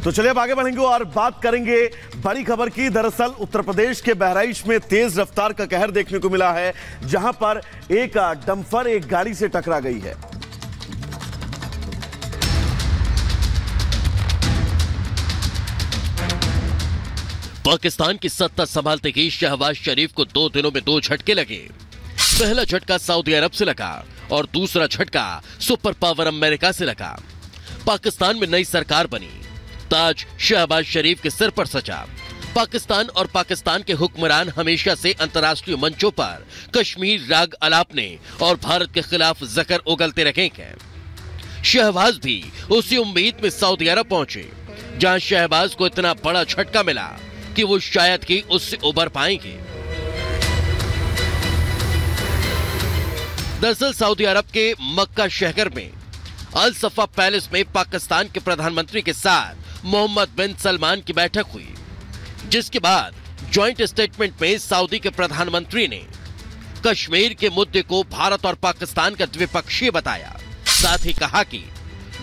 तो चलिए अब आगे बढ़ेंगे और बात करेंगे बड़ी खबर की। दरअसल उत्तर प्रदेश के बहराइच में तेज रफ्तार का कहर देखने को मिला है, जहां पर एक डंपर एक गाड़ी से टकरा गई है। पाकिस्तान की सत्ता संभालते ही शहबाज शरीफ को 2 दिनों में 2 झटके लगे। पहला झटका सऊदी अरब से लगा और दूसरा झटका सुपर पावर अमेरिका से लगा। पाकिस्तान में नई सरकार बनी, ताज शहबाज शरीफ के सिर पर सजा। पाकिस्तान और पाकिस्तान के हुक्मरान हमेशा से अंतर्राष्ट्रीय मंचों पर कश्मीर राग अलापने और भारत के खिलाफ जकर उगलते रहे हैं। शहबाज भी उसी उम्मीद में सऊदी अरब पहुंचे, जहां शहबाज को इतना बड़ा झटका मिला कि वो शायद ही उससे उबर पाएंगे। दरअसल सऊदी अरब के मक्का शहर में अल सफा पैलेस में पाकिस्तान के प्रधानमंत्री के साथ मोहम्मद बिन सलमान की बैठक हुई, जिसके बाद ज्वाइंट स्टेटमेंट में सऊदी के प्रधानमंत्री ने कश्मीर के मुद्दे को भारत और पाकिस्तान का द्विपक्षीय बताया। साथ ही कहा कि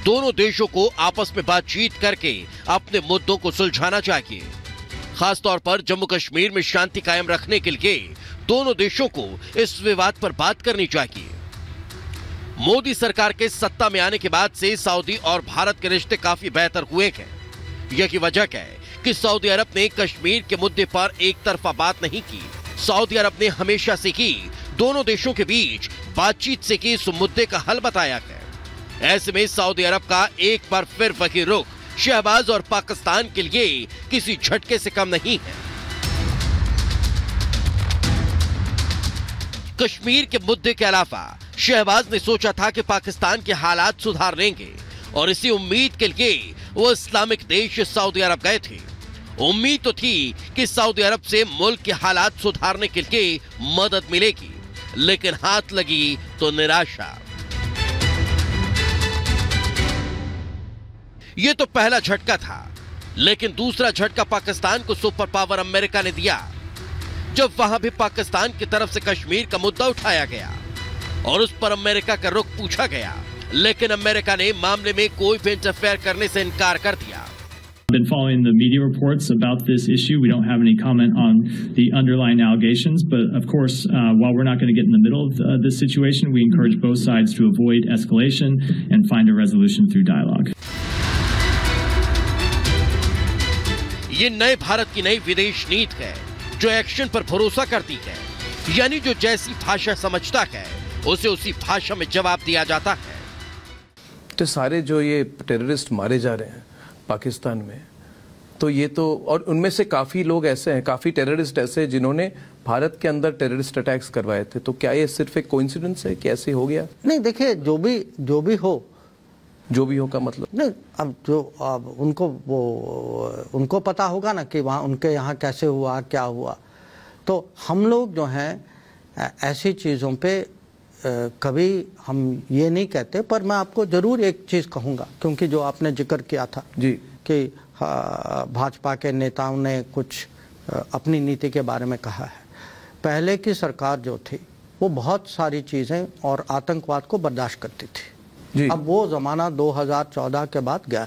दोनों देशों को आपस में बातचीत करके अपने मुद्दों को सुलझाना चाहिए। खासतौर पर जम्मू कश्मीर में शांति कायम रखने के लिए दोनों देशों को इस विवाद पर बात करनी चाहिए। मोदी सरकार के सत्ता में आने के बाद से सऊदी और भारत के रिश्ते काफी बेहतर हुए हैं। यही वजह है कि सऊदी अरब ने कश्मीर के मुद्दे पर एक तरफा बात नहीं की। सऊदी अरब ने हमेशा से ही दोनों देशों के बीच बातचीत से ही इस मुद्दे का हल बताया है। ऐसे में सऊदी अरब का एक बार फिर वही रुख शहबाज और पाकिस्तान के लिए किसी झटके से कम नहीं है। कश्मीर के मुद्दे के अलावा शहबाज ने सोचा था कि पाकिस्तान के हालात सुधार लेंगे और इसी उम्मीद के लिए वो इस्लामिक देश सऊदी अरब गए थे। उम्मीद तो थी कि सऊदी अरब से मुल्क के हालात सुधारने के लिए मदद मिलेगी, लेकिन हाथ लगी तो निराशा। ये तो पहला झटका था, लेकिन दूसरा झटका पाकिस्तान को सुपर पावर अमेरिका ने दिया, जब वहां भी पाकिस्तान की तरफ से कश्मीर का मुद्दा उठाया गया और उस पर अमेरिका का रुख पूछा गया, लेकिन अमेरिका ने मामले में कोई भी इंटरफेयर करने से इनकार कर दिया। Been following the media reports about this issue. We don't have any comment on the underlying allegations, but of course, while we're not going to get in the middle of this situation, we encourage both sides to avoid escalation and find a resolution through dialogue. ये नए भारत की नई विदेश नीति है, जो action पर भरोसा करती है, यानी जो जैसी भाषा समझता है उसे उसी भाषा में जवाब दिया जाता है। तो सारे जो ये टेररिस्ट मारे जा रहे हैं पाकिस्तान में, तो ये तो, और उनमें से काफी लोग ऐसे हैं, काफी टेररिस्ट ऐसे हैं जिन्होंने भारत के अंदर टेररिस्ट अटैक्स करवाए थे। तो क्या ये सिर्फ एक कोइंसिडेंस है कि ऐसे हो गया? नहीं, देखिए, जो भी हो का मतलब नहीं। अब उनको पता होगा ना कि वहाँ उनके यहाँ कैसे हुआ, क्या हुआ। तो हम लोग जो हैं ऐसी चीज़ों पे कभी हम ये नहीं कहते, पर मैं आपको ज़रूर एक चीज़ कहूँगा, क्योंकि जो आपने जिक्र किया था जी कि भाजपा के नेताओं ने कुछ अपनी नीति के बारे में कहा है। पहले की सरकार जो थी वो बहुत सारी चीज़ें और आतंकवाद को बर्दाश्त करती थी। अब वो ज़माना 2014 के बाद गया।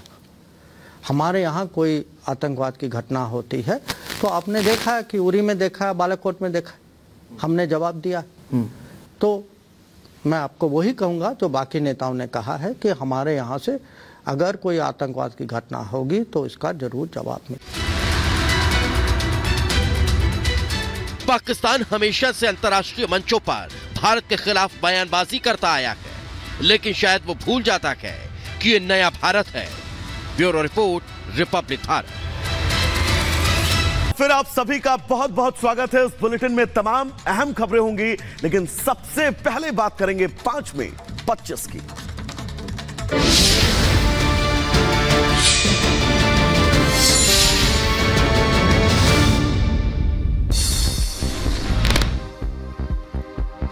हमारे यहाँ कोई आतंकवाद की घटना होती है तो आपने देखा है कि उरी में देखा है, बालाकोट में देखा है, हमने जवाब दिया। तो मैं आपको वही कहूँगा जो बाकी नेताओं ने कहा है कि हमारे यहाँ से अगर कोई आतंकवाद की घटना होगी तो इसका जरूर जवाब मिलेगा। पाकिस्तान हमेशा से अंतर्राष्ट्रीय मंचों पर भारत के खिलाफ बयानबाजी करता आया है, लेकिन शायद वो भूल जाता है कि ये नया भारत है। Bureau report, Republic Bharat. फिर आप सभी का बहुत बहुत स्वागत है। इस बुलेटिन में तमाम अहम खबरें होंगी, लेकिन सबसे पहले बात करेंगे 5 मई 25 की।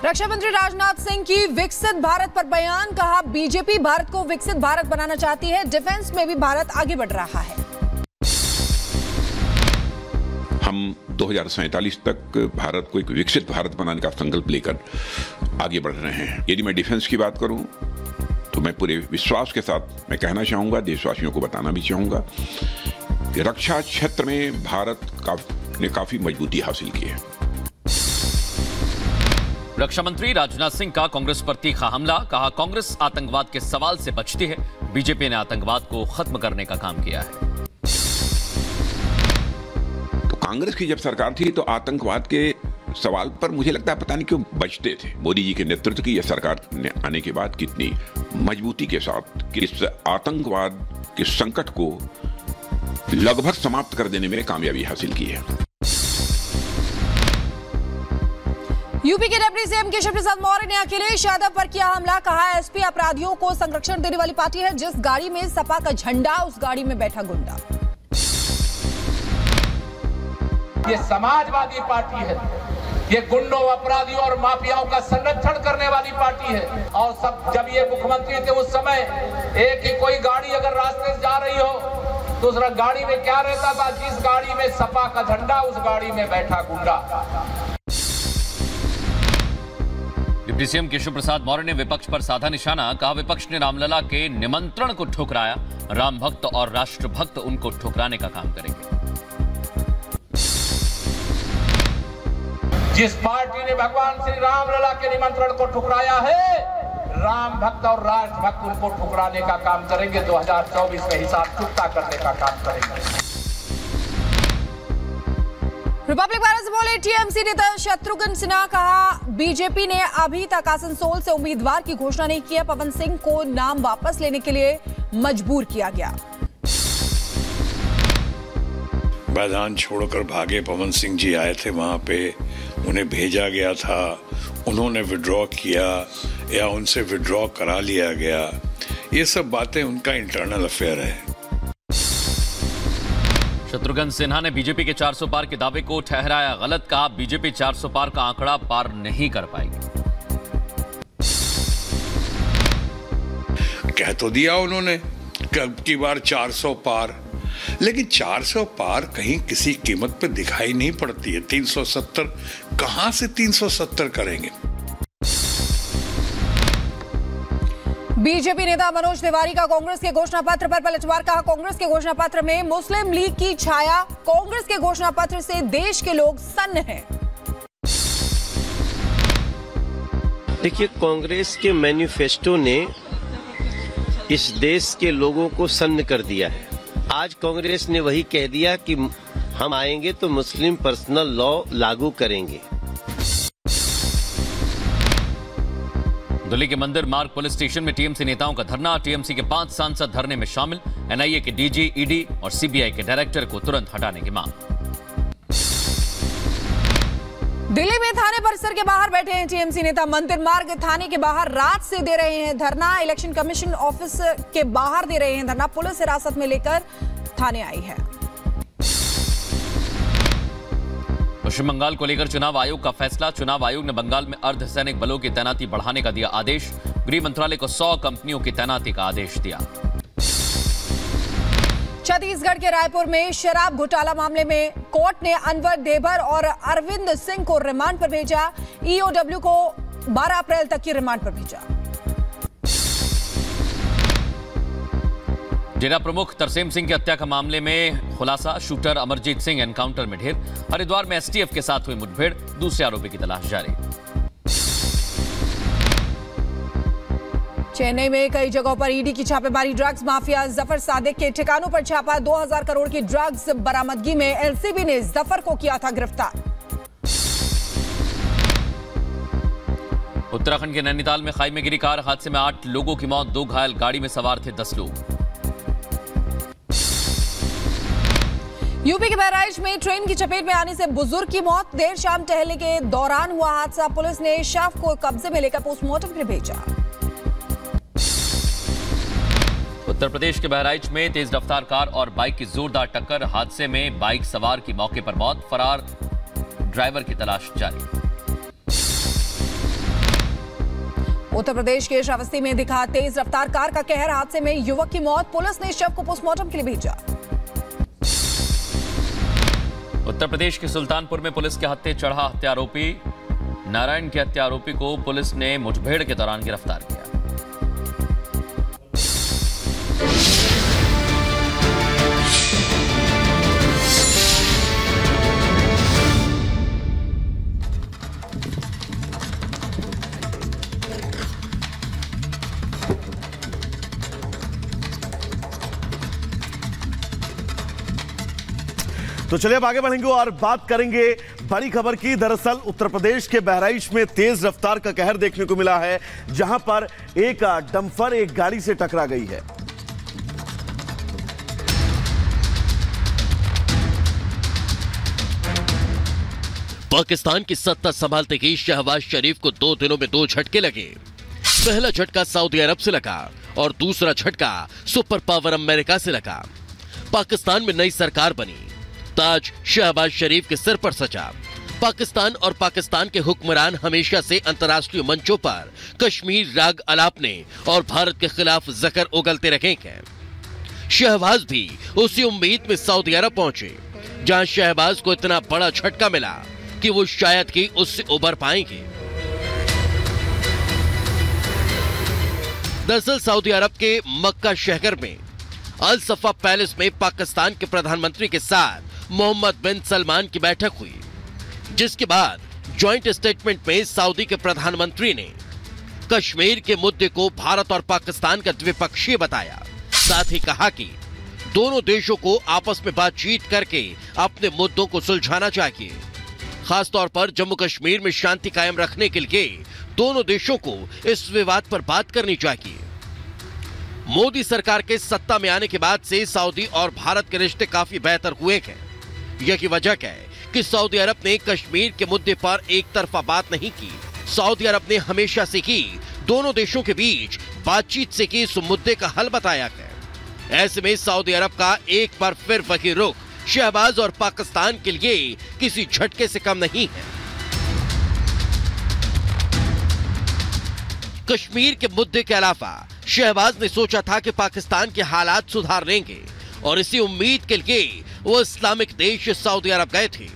रक्षा मंत्री राजनाथ सिंह की विकसित भारत पर बयान, कहा बीजेपी भारत को विकसित भारत बनाना चाहती है, डिफेंस में भी भारत आगे बढ़ रहा है। हम 2047 तक भारत को एक विकसित भारत बनाने का संकल्प लेकर आगे बढ़ रहे हैं। यदि मैं डिफेंस की बात करूं तो तो मैं पूरे विश्वास के साथ मैं कहना चाहूँगा, देशवासियों को बताना भी चाहूँगा कि रक्षा क्षेत्र में भारत ने काफ़ी मजबूती हासिल की है। रक्षा मंत्री राजनाथ सिंह का कांग्रेस पर तीखा हमला, कहा कांग्रेस आतंकवाद के सवाल से बचती है, बीजेपी ने आतंकवाद को खत्म करने का काम किया है। तो कांग्रेस की जब सरकार थी तो आतंकवाद के सवाल पर मुझे लगता है पता नहीं क्यों बचते थे। मोदी जी के नेतृत्व की यह सरकार ने आने के बाद कितनी मजबूती के साथ इस आतंकवाद के संकट को लगभग समाप्त कर देने में कामयाबी हासिल की है। यूपी के डिप्टी सीएम केशव प्रसाद मौर्य ने अखिलेश यादव पर किया हमला, कहा एसपी अपराधियों को संरक्षण देने वाली पार्टी है, जिस गाड़ी में सपा का झंडा उस गाड़ी में बैठा गुंडा। ये समाजवादी पार्टी है, ये गुंडों, अपराधियों और माफियाओं का संरक्षण करने वाली पार्टी है। और सब जब ये मुख्यमंत्री थे उस समय एक ही कोई गाड़ी अगर रास्ते से जा रही हो तो उस गाड़ी में क्या रहता था, जिस गाड़ी में सपा का झंडा उस गाड़ी में बैठा गुंडा। डिप्टी सीएम केशव प्रसाद मौर्य ने विपक्ष पर साधा निशाना, कहा विपक्ष ने रामलला के निमंत्रण को ठुकराया, राम भक्त और राष्ट्रभक्त उनको ठुकराने का काम करेंगे। जिस पार्टी ने भगवान श्री रामलला के निमंत्रण को ठुकराया है, राम भक्त और राष्ट्रभक्त उनको ठुकराने का काम करेंगे। 2024 में हिसाब चुकता करने का काम करेंगे। रिपब्लिक भारत से बोले टीएमसी नेता शत्रुघ्न सिन्हा, कहा बीजेपी ने अभी तक आसनसोल से उम्मीदवार की घोषणा नहीं की है, पवन सिंह को नाम वापस लेने के लिए मजबूर किया गया। मैदान छोड़कर भागे पवन सिंह जी आए थे, वहां पे उन्हें भेजा गया था, उन्होंने विड्रॉ किया या उनसे विड्रॉ करा लिया गया, ये सब बातें उनका इंटरनल अफेयर है। शत्रुघ्न सिन्हा ने बीजेपी के 400 पार के दावे को ठहराया गलत, कहा बीजेपी 400 पार का आंकड़ा पार नहीं कर पाएगी। कह तो दिया उन्होंने की बार 400 पार, लेकिन 400 पार कहीं किसी कीमत पे दिखाई नहीं पड़ती है। 370 कहां से 370 करेंगे? बीजेपी नेता मनोज तिवारी का कांग्रेस के घोषणा पत्र पर पलटवार, कहा कांग्रेस के घोषणा पत्र में मुस्लिम लीग की छाया, कांग्रेस के घोषणा पत्र से देश के लोग सन्न हैं। देखिए, कांग्रेस के मैनिफेस्टो ने इस देश के लोगों को सन्न कर दिया है। आज कांग्रेस ने वही कह दिया कि हम आएंगे तो मुस्लिम पर्सनल लॉ लागू करेंगे। दिल्ली के मंदिर मार्ग पुलिस स्टेशन में टीएमसी नेताओं का धरना, टीएमसी के 5 सांसद धरने में शामिल, एनआईए के डीजी, ईडी और सीबीआई के डायरेक्टर को तुरंत हटाने की मांग। दिल्ली में थाने परिसर के बाहर बैठे हैं टीएमसी नेता, मंदिर मार्ग थाने के बाहर रात से दे रहे हैं धरना, इलेक्शन कमीशन ऑफिस के बाहर दे रहे हैं धरना, पुलिस हिरासत में लेकर थाने आई है। पश्चिम बंगाल को लेकर चुनाव आयोग का फैसला, चुनाव आयोग ने बंगाल में अर्धसैनिक बलों की तैनाती बढ़ाने का दिया आदेश, गृह मंत्रालय को 100 कंपनियों की तैनाती का आदेश दिया। छत्तीसगढ़ के रायपुर में शराब घोटाला मामले में कोर्ट ने अनवर देवर और अरविंद सिंह को रिमांड पर भेजा, ईओडब्ल्यू को 12 अप्रैल तक की रिमांड पर भेजा। डेरा प्रमुख तरसेम सिंह की हत्या का मामले में खुलासा, शूटर अमरजीत सिंह एनकाउंटर में ढेर, हरिद्वार में एसटीएफ के साथ हुई मुठभेड़, दूसरे आरोपी की तलाश जारी। चेन्नई में कई जगहों पर ईडी की छापेमारी, ड्रग्स माफिया जफर सादिक के ठिकानों पर छापा, 2000 करोड़ की ड्रग्स बरामदगी में एलसीबी ने जफर को किया था गिरफ्तार। उत्तराखंड के नैनीताल में खाई में गिरी कार, हादसे में 8 लोगों की मौत, 2 घायल, गाड़ी में सवार थे 10 लोग। यूपी के बहराइच में ट्रेन की चपेट में आने से बुजुर्ग की मौत, देर शाम टहलने के दौरान हुआ हादसा, पुलिस ने शव को कब्जे में लेकर पोस्टमार्टम के लिए भेजा। उत्तर प्रदेश के बहराइच में तेज रफ्तार कार और बाइक की जोरदार टक्कर, हादसे में बाइक सवार की मौके पर मौत, फरार ड्राइवर की तलाश जारी। उत्तर प्रदेश के श्रावस्ती में दिखा तेज रफ्तार कार का कहर, हादसे में युवक की मौत, पुलिस ने शव को पोस्टमार्टम के लिए भेजा। उत्तर प्रदेश के सुल्तानपुर में पुलिस के हत्थे चढ़ा हत्यारोपी नारायण के हत्यारोपी को पुलिस ने मुठभेड़ के दौरान गिरफ्तार किया। तो चलिए अब आगे बढ़ेंगे और बात करेंगे बड़ी खबर की। दरअसल उत्तर प्रदेश के बहराइच में तेज रफ्तार का कहर देखने को मिला है, जहां पर एक डंपर एक गाड़ी से टकरा गई है। पाकिस्तान की सत्ता संभालते ही शहबाज शरीफ को 2 दिनों में 2 झटके लगे। पहला झटका सऊदी अरब से लगा और दूसरा झटका सुपर पावर अमेरिका से लगा। पाकिस्तान में नई सरकार बनी, ताज शहबाज शरीफ के सिर पर सजा। पाकिस्तान और पाकिस्तान के हुक्मरान हमेशा से अंतर्राष्ट्रीय मंचों पर कश्मीर राग अलापने और भारत के खिलाफ जहर उगलते रहे हैं। शहबाज भी उसी उम्मीद में सऊदी अरब पहुंचे, जहां शहबाज को इतना बड़ा झटका मिला कि वो शायद ही उससे उबर पाएंगे। दरअसल सऊदी अरब के मक्का शहर में अल सफा पैलेस में पाकिस्तान के प्रधानमंत्री के साथ मोहम्मद बिन सलमान की बैठक हुई, जिसके बाद जॉइंट स्टेटमेंट में सऊदी के प्रधानमंत्री ने कश्मीर के मुद्दे को भारत और पाकिस्तान का द्विपक्षीय बताया। साथ ही कहा कि दोनों देशों को आपस में बातचीत करके अपने मुद्दों को सुलझाना चाहिए। खासतौर पर जम्मू कश्मीर में शांति कायम रखने के लिए दोनों देशों को इस विवाद पर बात करनी चाहिए। मोदी सरकार के सत्ता में आने के बाद से सऊदी और भारत के रिश्ते काफी बेहतर हुए हैं। यही वजह है कि सऊदी अरब ने कश्मीर के मुद्दे पर एक तरफा बात नहीं की। सऊदी अरब ने हमेशा से ही दोनों देशों के बीच बातचीत से ही इस मुद्दे का हल बताया है। ऐसे में सऊदी अरब का एक बार फिर वही रुख शहबाज और पाकिस्तान के लिए किसी झटके से कम नहीं है। कश्मीर के मुद्दे के अलावा शहबाज ने सोचा था कि पाकिस्तान के हालात सुधार लेंगे और इसी उम्मीद के लिए वो इस्लामिक देश सऊदी अरब गए थे।